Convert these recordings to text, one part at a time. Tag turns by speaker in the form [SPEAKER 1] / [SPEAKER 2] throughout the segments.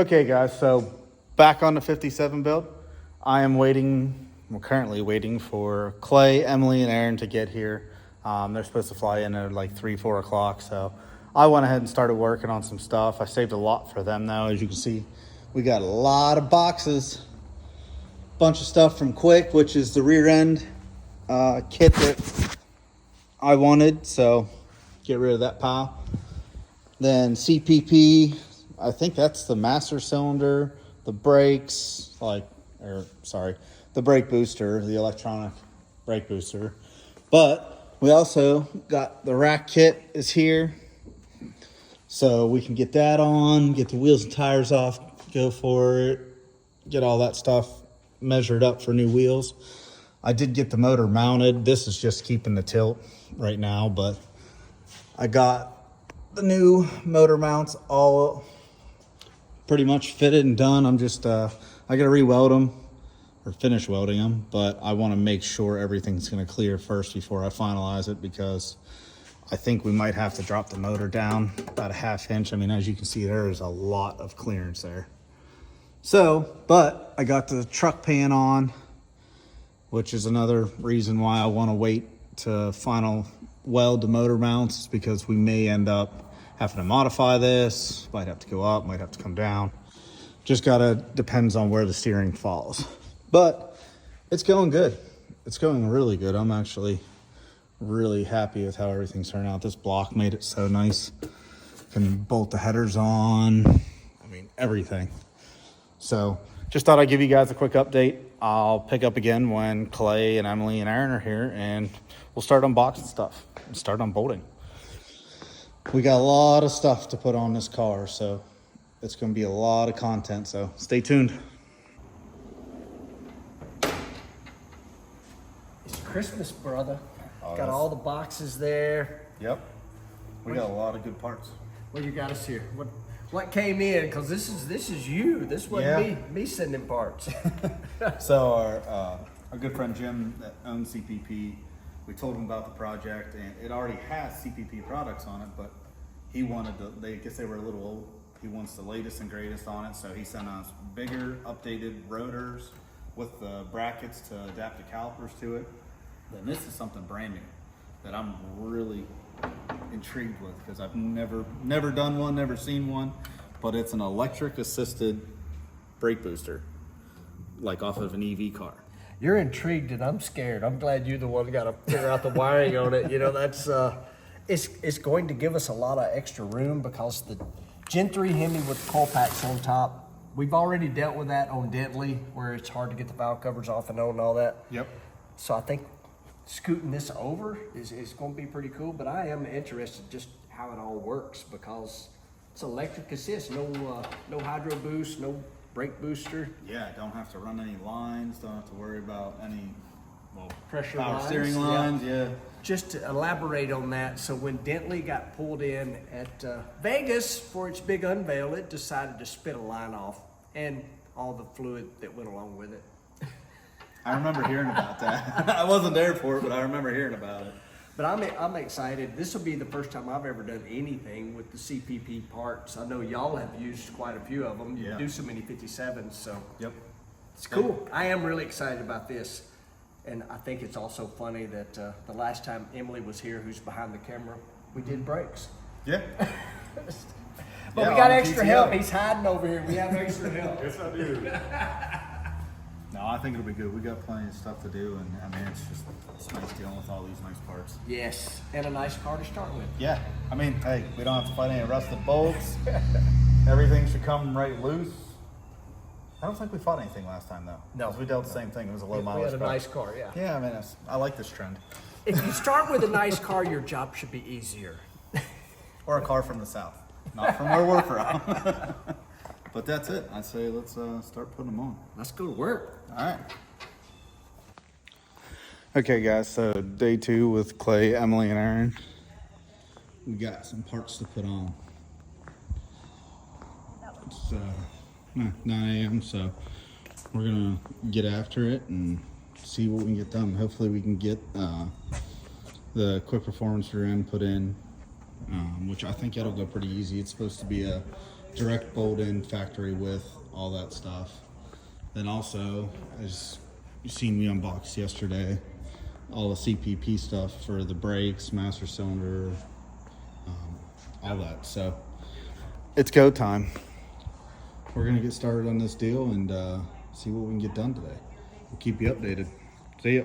[SPEAKER 1] Okay guys, so back on the 57 build. I am we're currently waiting for Clay, Emily, and Aaron to get here. They're supposed to fly in at like 3, 4 o'clock. So I went ahead and started working on some stuff. I saved a lot for them now. As you can see, we got a lot of boxes. Bunch of stuff from Quick, which is the rear end kit that I wanted. So get rid of that pile. Then CPP, I think that's the master cylinder, the brakes, the brake booster, the electronic brake booster. But we also got the rack kit is here. So we can get that on, get the wheels and tires off, go for it, get all that stuff measured up for new wheels. I did get the motor mounted. This is just keeping the tilt right now, but I got the new motor mounts all pretty much fitted and done. I'm just, I gotta re-weld them or finish welding them, but I wanna make sure everything's gonna clear first before I finalize it, because I think we might have to drop the motor down about a 1/2 inch. I mean, as you can see, there is a lot of clearance there. So, but I got the truck pan on, which is another reason why I wanna wait to final weld the motor mounts, because we may end up having to modify this. Might have to go up, might have to come down. Just depends on where the steering falls. But it's going good. It's going really good. I'm actually really happy with how everything's turned out. This block made it so nice. Can bolt the headers on. I mean, everything. So just thought I'd give you guys a quick update. I'll pick up again when Clay and Emily and Aaron are here, and we'll start unboxing stuff and start unbolting. We got a lot of stuff to put on this car, so it's going to be a lot of content, so stay tuned.
[SPEAKER 2] It's Christmas, brother. Got all the boxes there.
[SPEAKER 1] Yep. We got a lot of good parts.
[SPEAKER 2] What you got us here? What came in? Because this is you. This wasn't me sending parts.
[SPEAKER 1] So our good friend Jim that owns CPP, we told him about the project, and it already has CPP products on it, but he wanted I guess they were a little old. He wants the latest and greatest on it, so he sent us bigger, updated rotors with the brackets to adapt the calipers to it. Then this is something brand new that I'm really intrigued with, because I've never done one, never seen one, but it's an electric assisted brake booster, like off of an EV car.
[SPEAKER 2] You're intrigued and I'm scared. I'm glad you're the one who got to figure out the wiring on it. You know, that's it's going to give us a lot of extra room, because the Gen 3 HEMI with coil packs on top, we've already dealt with that on Dentley, where it's hard to get the valve covers off and on and all that.
[SPEAKER 1] Yep.
[SPEAKER 2] So I think scooting this over is going to be pretty cool, but I am interested just how it all works, because it's electric assist, no hydro boost, no brake booster.
[SPEAKER 1] Yeah, don't have to run any lines, don't have to worry about any
[SPEAKER 2] Pressure
[SPEAKER 1] power
[SPEAKER 2] lines,
[SPEAKER 1] steering lines. Yeah.
[SPEAKER 2] Just to elaborate on that, so when Dentley got pulled in at Vegas for its big unveil, it decided to spit a line off and all the fluid that went along with it.
[SPEAKER 1] I remember hearing about that. I wasn't there for it, but I remember hearing about it.
[SPEAKER 2] But I'm excited. This will be the first time I've ever done anything with the CPP parts. I know y'all have used quite a few of them. You do so many 57s, so
[SPEAKER 1] Yep.
[SPEAKER 2] it's cool. I am really excited about this. And I think it's also funny that the last time Emily was here, who's behind the camera, we did brakes.
[SPEAKER 1] Yeah.
[SPEAKER 2] But we got extra help. He's hiding over here. We have extra help.
[SPEAKER 1] Yes, I do. No, I think it'll be good. We got plenty of stuff to do, and I mean, it's nice dealing with all these nice parts.
[SPEAKER 2] Yes, and a nice car to start with.
[SPEAKER 1] Yeah, I mean, hey, we don't have to find any rusted bolts. Everything should come right loose. I don't think we fought anything last time, though.
[SPEAKER 2] No.
[SPEAKER 1] 'Cause we dealt the same thing. It was a low mileage.
[SPEAKER 2] We had a nice car, yeah.
[SPEAKER 1] Yeah, I mean, I like this trend.
[SPEAKER 2] If you start with a nice car, your job should be easier.
[SPEAKER 1] Or a car from the south, not from where we're from. But that's it. I'd say let's start putting them on.
[SPEAKER 2] Let's go to work.
[SPEAKER 1] All right. Okay, guys, so day 2 with Clay, Emily, and Aaron. We got some parts to put on. It's 9 a.m., so we're going to get after it and see what we can get done. Hopefully we can get the quick performance rear end put in, which I think it'll go pretty easy. It's supposed to be a direct bolt in factory with all that stuff. Then also, as you seen me unbox yesterday, all the CPP stuff for the brakes, master cylinder, all that. So it's go time. We're gonna get started on this deal and see what we can get done today. We'll keep you updated. See ya.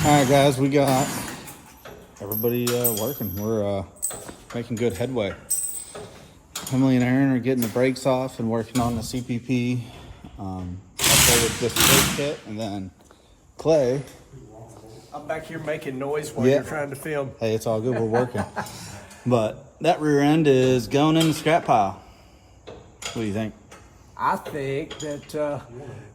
[SPEAKER 1] Alright guys, we got everybody working. We're making good headway. Emily and Aaron are getting the brakes off and working on the CPP updated disc brake kit, and then Clay.
[SPEAKER 2] I'm back here making noise while
[SPEAKER 1] Yeah.
[SPEAKER 2] you're trying to film.
[SPEAKER 1] Hey, it's all good, we're working. But that rear end is going in the scrap pile. What do you think?
[SPEAKER 2] I think that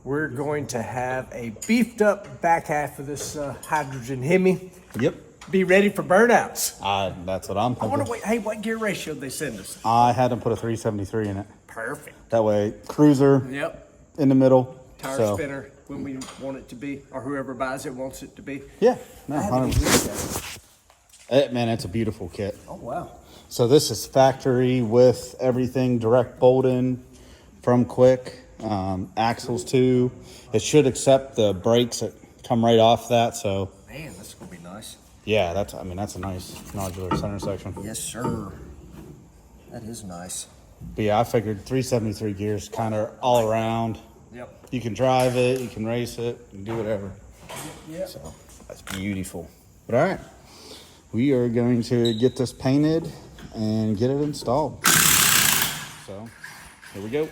[SPEAKER 2] we're going to have a beefed up back half of this hydrogen HEMI.
[SPEAKER 1] Yep.
[SPEAKER 2] Be ready for burnouts.
[SPEAKER 1] That's what I'm
[SPEAKER 2] I
[SPEAKER 1] thinking.
[SPEAKER 2] wonder what gear ratio they send us.
[SPEAKER 1] I had them put a 373 in it.
[SPEAKER 2] Perfect.
[SPEAKER 1] That way, cruiser
[SPEAKER 2] Yep.
[SPEAKER 1] in the middle.
[SPEAKER 2] Tire
[SPEAKER 1] so.
[SPEAKER 2] spinner when we want it to be, or whoever buys it wants it to be.
[SPEAKER 1] Yeah, no,
[SPEAKER 2] I haven't
[SPEAKER 1] 100%.
[SPEAKER 2] even used that.
[SPEAKER 1] Man, it's a beautiful kit.
[SPEAKER 2] Oh wow.
[SPEAKER 1] So this is factory with everything direct bolt in from Quick, axles too. It should accept the brakes that come right off that. So
[SPEAKER 2] Man, that's gonna be nice.
[SPEAKER 1] yeah, that's a nice modular center section.
[SPEAKER 2] Yes, sir. That is nice.
[SPEAKER 1] But yeah, I figured 373 gears kind of all around.
[SPEAKER 2] Yep.
[SPEAKER 1] You can drive it, you can race it, you can do whatever.
[SPEAKER 2] Yep.
[SPEAKER 1] So that's beautiful. But all right, we are going to get this painted and get it installed. So here we go.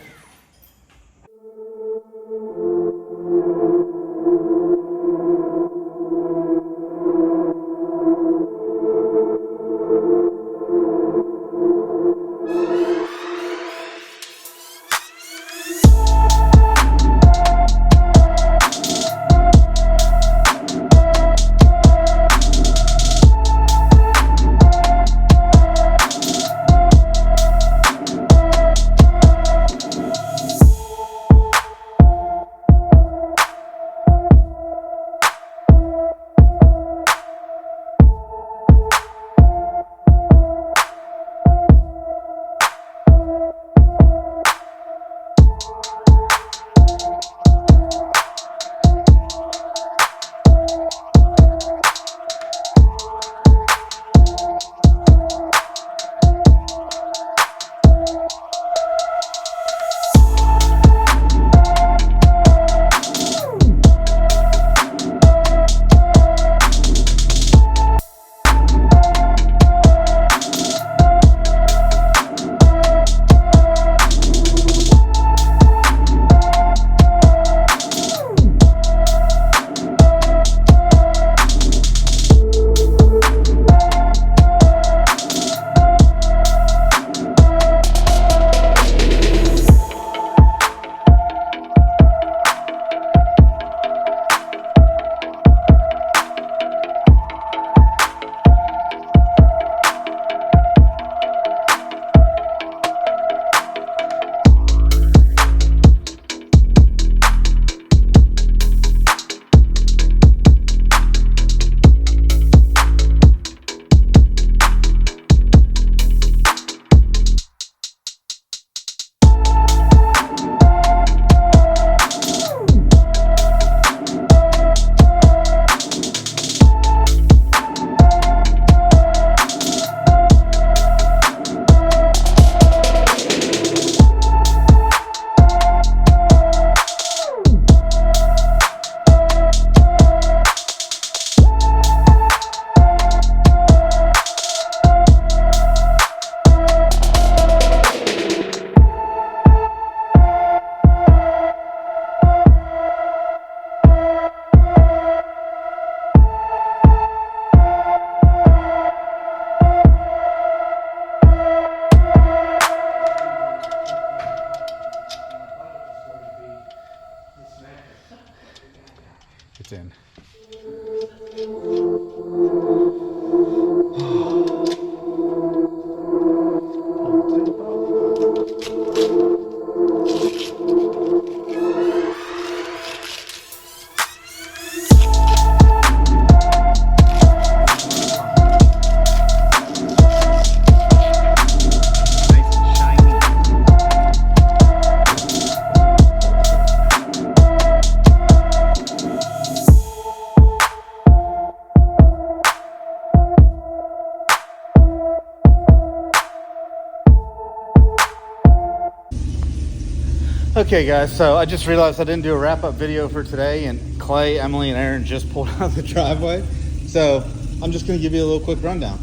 [SPEAKER 1] Okay guys, so I just realized I didn't do a wrap-up video for today, and Clay, Emily, and Aaron just pulled out of the driveway. So I'm just gonna give you a little quick rundown.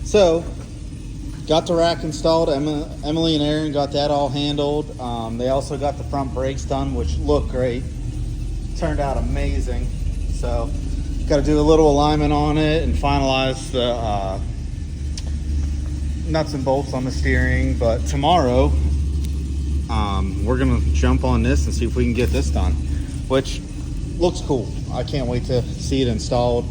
[SPEAKER 1] So, got the rack installed. Emily and Aaron got that all handled. They also got the front brakes done, which look great. Turned out amazing. So, got to do a little alignment on it and finalize the nuts and bolts on the steering. But tomorrow, we're gonna jump on this and see if we can get this done, which looks cool. I can't wait to see it installed.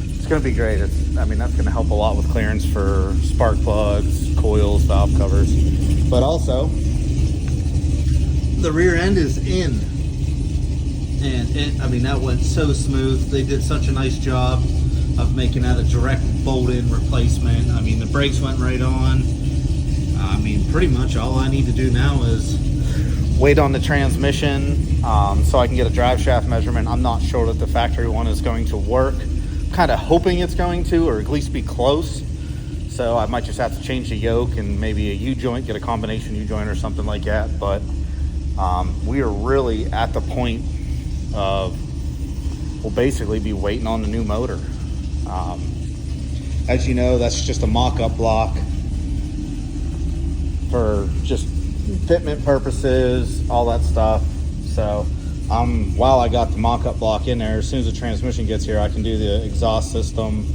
[SPEAKER 1] It's gonna be great. I mean, that's gonna help a lot with clearance for spark plugs, coils, valve covers, but also the rear end is in, and I mean, that went so smooth. They did such a nice job of making that a direct bolt-in replacement. I mean, the brakes went right on. I mean, pretty much all I need to do now is wait on the transmission so I can get a drive shaft measurement. I'm not sure that the factory one is going to work. Kind of hoping it's going to, or at least be close. So I might just have to change the yoke and maybe a U-joint, get a combination U-joint or something like that. But we are really at the point of, we'll basically be waiting on the new motor. As you know, that's just a mock-up block for just fitment purposes, all that stuff. So while I got the mock-up block in there, as soon as the transmission gets here, I can do the exhaust system.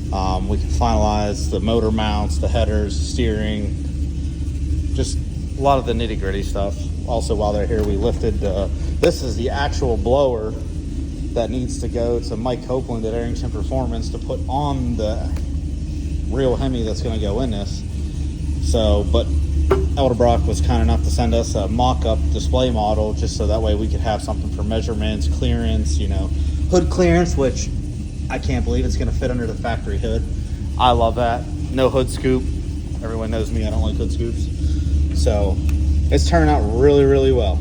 [SPEAKER 1] We can finalize the motor mounts, the headers, steering, just a lot of the nitty-gritty stuff. Also, while they're here, we lifted this is the actual blower that needs to go to Mike Copeland at Arrington Performance to put on the real HEMI that's going to go in this. So, but Eldebrock was kind enough to send us a mock-up display model just so that way we could have something for measurements, clearance, you know, hood clearance, which I can't believe it's going to fit under the factory hood. I love that. No hood scoop. Everyone knows me, I don't like hood scoops. So it's turning out really, really well.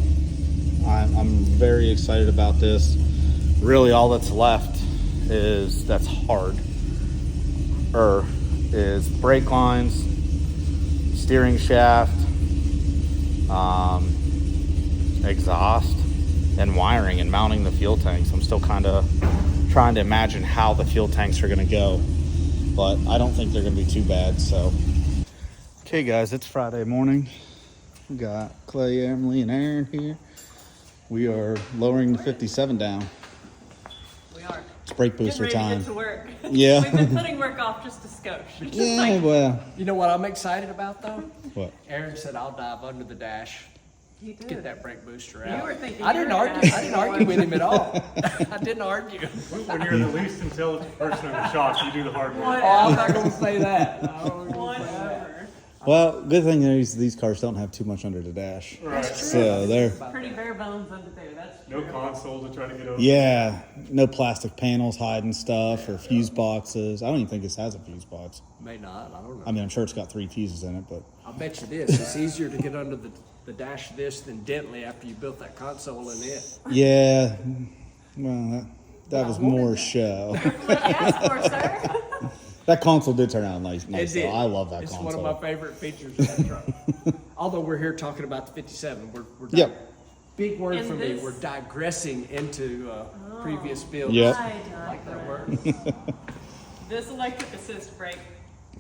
[SPEAKER 1] I'm very excited about this. Really all that's left that's hard is brake lines, steering shaft, exhaust, and wiring and mounting the fuel tanks. I'm still kind of trying to imagine how the fuel tanks are going to go, but I don't think they're going to be too bad. So, okay guys, it's Friday morning. We got Clay, Emily, and Aaron here. We are lowering the 57 down.
[SPEAKER 3] We are.
[SPEAKER 1] It's brake booster time.
[SPEAKER 3] Get to work.
[SPEAKER 1] Yeah.
[SPEAKER 3] We've been putting work off just a skosh. Just
[SPEAKER 1] Yeah,
[SPEAKER 3] like,
[SPEAKER 1] well.
[SPEAKER 2] You know what I'm excited about though?
[SPEAKER 1] What?
[SPEAKER 2] Aaron said I'll dive under the dash,
[SPEAKER 3] you did.
[SPEAKER 2] get that brake booster
[SPEAKER 3] You
[SPEAKER 2] out.
[SPEAKER 3] were thinking
[SPEAKER 2] I
[SPEAKER 3] you
[SPEAKER 2] didn't
[SPEAKER 3] were
[SPEAKER 2] argue.
[SPEAKER 3] gonna
[SPEAKER 2] I didn't
[SPEAKER 3] have
[SPEAKER 2] argue with him at all. I didn't argue.
[SPEAKER 4] When you're the least intelligent person in the shop, you do the hard work.
[SPEAKER 2] Oh, I'm not gonna say that. I don't wanna say that.
[SPEAKER 3] Whatever.
[SPEAKER 1] Well, good thing is these cars don't have too much under the dash.
[SPEAKER 4] Right.
[SPEAKER 1] So they're,
[SPEAKER 3] Pretty bare bones under there. That's
[SPEAKER 4] No
[SPEAKER 3] true.
[SPEAKER 4] console to try to get over.
[SPEAKER 1] yeah, no plastic panels hiding stuff or fuse boxes. I don't even think this has a fuse box.
[SPEAKER 2] May not. I don't know.
[SPEAKER 1] I mean, I'm sure it's got 3 fuses in it, but
[SPEAKER 2] I'll bet you this. It's easier to get under the dash of this than Dentley after you built that console in it.
[SPEAKER 1] yeah, well, that was more show.
[SPEAKER 3] What you asked for, sir?
[SPEAKER 1] That console did turn out nice
[SPEAKER 2] It
[SPEAKER 1] though.
[SPEAKER 2] did.
[SPEAKER 1] I love that
[SPEAKER 2] It's
[SPEAKER 1] console.
[SPEAKER 2] one of my favorite features of that truck. Although we're here talking about the 57, we're
[SPEAKER 1] Yep.
[SPEAKER 2] big word
[SPEAKER 3] And
[SPEAKER 2] for me.
[SPEAKER 3] this-
[SPEAKER 2] We're digressing into previous builds.
[SPEAKER 1] Yep.
[SPEAKER 3] I
[SPEAKER 2] Like that word.
[SPEAKER 3] This electric assist brake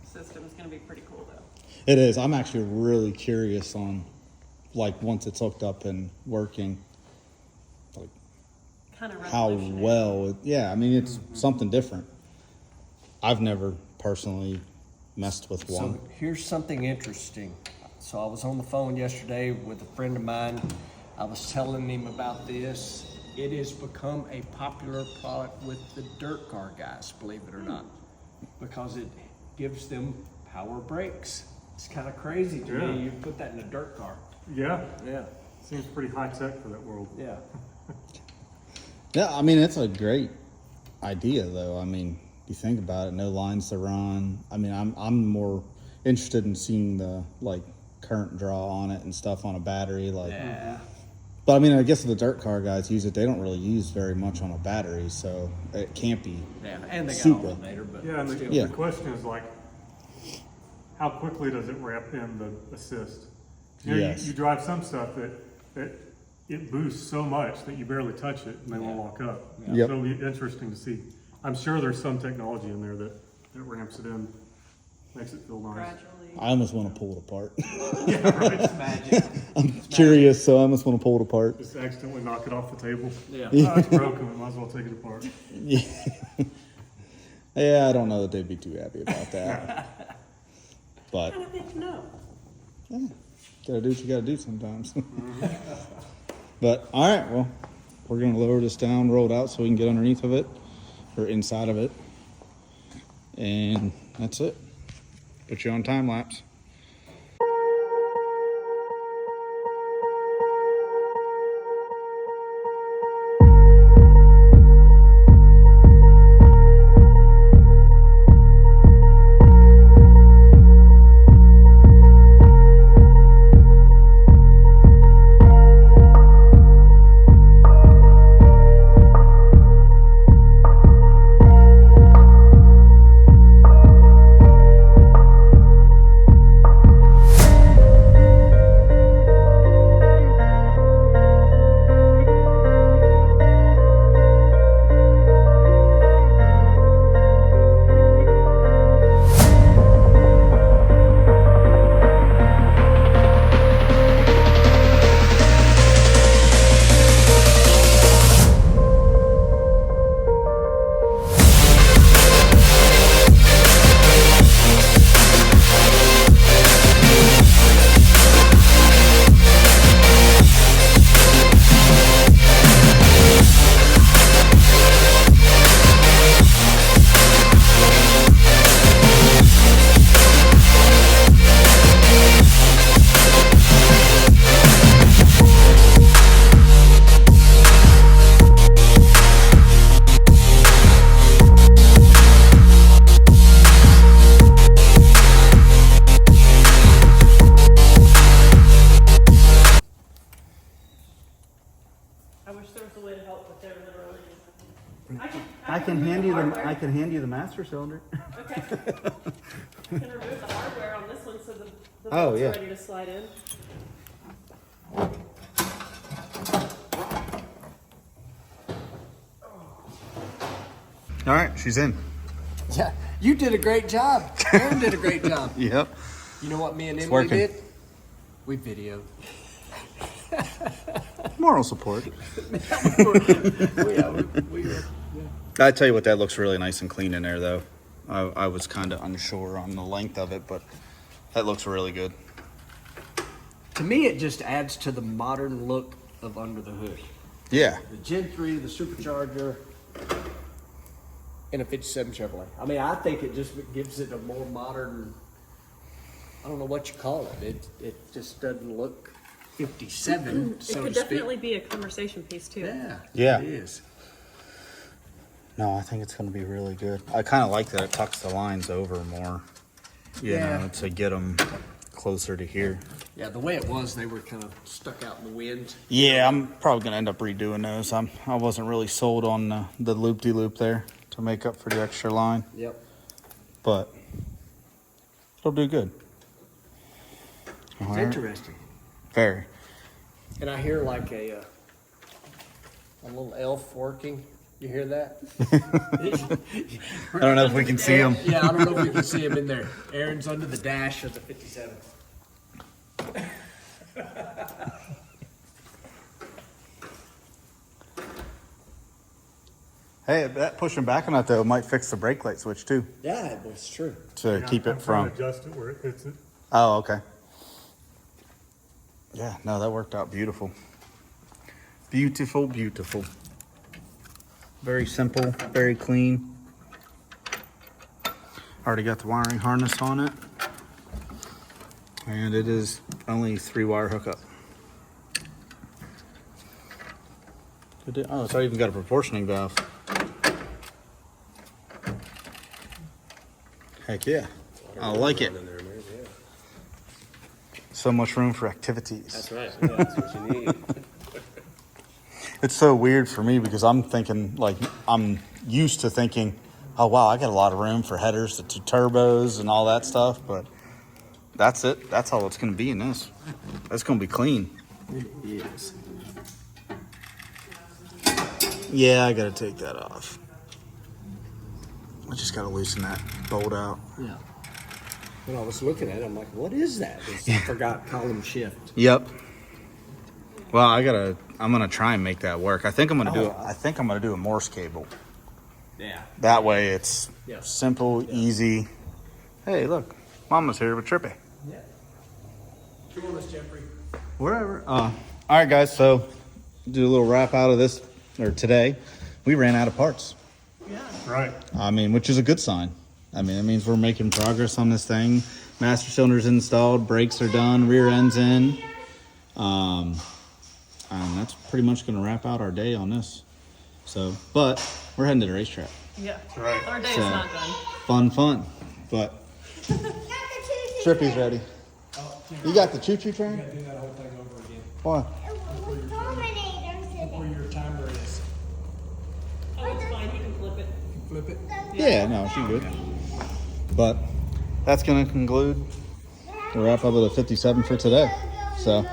[SPEAKER 3] system is going to be pretty cool, though.
[SPEAKER 1] It is. I'm actually really curious on, like, once it's hooked up and working, like,
[SPEAKER 3] Kind of
[SPEAKER 1] how
[SPEAKER 3] revolutionary.
[SPEAKER 1] well. Yeah, I mean, it's something different. I've never personally messed with one.
[SPEAKER 2] So here's something interesting. So I was on the phone yesterday with a friend of mine. I was telling him about this. It has become a popular product with the dirt car guys, believe it or not, because it gives them power brakes. It's kind of crazy to
[SPEAKER 4] Yeah.
[SPEAKER 2] me. You put that in a dirt car.
[SPEAKER 4] Yeah,
[SPEAKER 2] Yeah,
[SPEAKER 4] seems pretty high tech for that world.
[SPEAKER 2] yeah.
[SPEAKER 1] Yeah, I mean, it's a great idea, though. I mean, you think about it, no lines to run. I mean, I'm more interested in seeing the, like, current draw on it and stuff on a battery. Like,
[SPEAKER 2] Yeah.
[SPEAKER 1] But I mean, I guess if the dirt car guys use it, they don't really use very much on a battery, so it can't be.
[SPEAKER 2] Yeah, and they got
[SPEAKER 1] Super.
[SPEAKER 2] alternator, but
[SPEAKER 4] Yeah, and
[SPEAKER 2] still.
[SPEAKER 1] Yeah.
[SPEAKER 4] the question is like, how quickly does it wrap in the assist? You know,
[SPEAKER 1] Yes.
[SPEAKER 4] you drive some stuff that it boosts so much that you barely touch it and they won't lock up.
[SPEAKER 1] Yep.
[SPEAKER 4] So it'll be interesting to see. I'm sure there's some technology in there that ramps it in, makes it feel nice.
[SPEAKER 3] Gradually.
[SPEAKER 1] I almost want to pull it apart.
[SPEAKER 4] Yeah, right.
[SPEAKER 2] It's magic.
[SPEAKER 1] I'm curious, so I almost want to pull it apart.
[SPEAKER 4] Just accidentally knock it off the table.
[SPEAKER 2] Yeah.
[SPEAKER 4] Oh, it's broken, we might as well take it apart.
[SPEAKER 1] Yeah. Yeah, I don't know that they'd be too happy about that. But
[SPEAKER 3] I don't think no.
[SPEAKER 1] yeah, gotta do what you gotta do sometimes. But all right, well, we're gonna lower this down, roll it out so we can get underneath of it or inside of it, and that's it. Put you on time lapse.
[SPEAKER 3] I wish there was a way to help, but they're literally.
[SPEAKER 1] I can hand you the master cylinder.
[SPEAKER 3] Okay. I can remove the hardware on this one so the
[SPEAKER 1] Oh,
[SPEAKER 3] bolt's
[SPEAKER 1] yeah.
[SPEAKER 3] ready to slide in.
[SPEAKER 1] All right, she's in.
[SPEAKER 2] Yeah, you did a great job. Aaron did a great job.
[SPEAKER 1] Yep.
[SPEAKER 2] You know what me and
[SPEAKER 1] It's
[SPEAKER 2] Emily
[SPEAKER 1] working.
[SPEAKER 2] did? We videoed.
[SPEAKER 1] Moral support.
[SPEAKER 2] We were.
[SPEAKER 1] I tell you what, that looks really nice and clean in there, though. I was kind of unsure on the length of it, but that looks really good.
[SPEAKER 2] To me, it just adds to the modern look of under the hood.
[SPEAKER 1] Yeah.
[SPEAKER 2] The Gen 3, the supercharger, and a 57 Chevrolet. I mean, I think it just gives it a more modern, I don't know what you call it. It just doesn't look 57,
[SPEAKER 3] It
[SPEAKER 2] so
[SPEAKER 3] could
[SPEAKER 2] to speak.
[SPEAKER 3] definitely be a conversation piece too.
[SPEAKER 2] Yeah.
[SPEAKER 1] Yeah.
[SPEAKER 2] It is.
[SPEAKER 1] No, I think it's going to be really good. I kind of like that it tucks the lines over more, you
[SPEAKER 2] Yeah.
[SPEAKER 1] know, to get them closer to here.
[SPEAKER 2] Yeah, the way it was, they were kind of stuck out in the wind.
[SPEAKER 1] Yeah, I'm probably going to end up redoing those. I wasn't really sold on the loop-de-loop there to make up for the extra line,
[SPEAKER 2] Yep.
[SPEAKER 1] but it'll do good.
[SPEAKER 2] It's
[SPEAKER 1] All right.
[SPEAKER 2] interesting.
[SPEAKER 1] Very.
[SPEAKER 2] And I hear like a little elf working. You hear that?
[SPEAKER 1] I don't know if we can see them.
[SPEAKER 2] Yeah, I don't know if we can see him in there. Aaron's under the dash of the 57.
[SPEAKER 1] Hey, that pushing back on that, though, might fix the brake light switch, too,
[SPEAKER 2] Yeah, it's true.
[SPEAKER 1] to keep it
[SPEAKER 4] I'm
[SPEAKER 1] from...
[SPEAKER 4] trying to adjust it where it hits it.
[SPEAKER 1] Oh, okay. Yeah, no, that worked out beautiful. Beautiful, beautiful. Very simple, very clean. Already got the wiring harness on it. And it is only 3-wire hookup. Oh, it's even got a proportioning valve. Heck yeah. I like it. So much room for activities.
[SPEAKER 2] That's right. Yeah, that's what you need.
[SPEAKER 1] It's so weird for me because I'm thinking, like, I'm used to thinking, oh, wow, I got a lot of room for headers to turbos and all that stuff. But that's it. That's all it's gonna be in this. That's gonna be clean.
[SPEAKER 2] It is.
[SPEAKER 1] Yeah, I gotta take that off. I just gotta loosen that bolt out.
[SPEAKER 2] Yeah. When I was looking at it, I'm like, what is that? I forgot column shift.
[SPEAKER 1] Yep. Well, I'm gonna try and make that work. I think I'm gonna do a Morse cable.
[SPEAKER 2] Yeah.
[SPEAKER 1] That way it's
[SPEAKER 2] Yeah.
[SPEAKER 1] simple, easy. Hey, look, Mama's here with Trippy.
[SPEAKER 2] Yeah. You want us, Jeffrey?
[SPEAKER 1] Wherever. All right, guys. So do a little wrap out of this, or today. We ran out of parts.
[SPEAKER 2] Yeah.
[SPEAKER 4] Right.
[SPEAKER 1] I mean, which is a good sign. I mean, it means we're making progress on this thing. Master cylinder's installed, brakes are done, rear end's in. And that's pretty much going to wrap out our day on this. So, but we're heading to the racetrack.
[SPEAKER 3] Yeah.
[SPEAKER 4] Right.
[SPEAKER 3] Our day's
[SPEAKER 1] So,
[SPEAKER 3] not done.
[SPEAKER 1] Fun. But Trippy's ready. You got the choo-choo train?
[SPEAKER 2] Do that whole thing over again.
[SPEAKER 1] Why?
[SPEAKER 2] Where your timer is.
[SPEAKER 3] Oh, it's fine. You can flip it.
[SPEAKER 2] Flip it.
[SPEAKER 1] Yeah, no, she's good. But that's going to conclude the wrap up of the 57 for today. So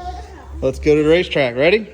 [SPEAKER 1] let's go to the racetrack. Ready?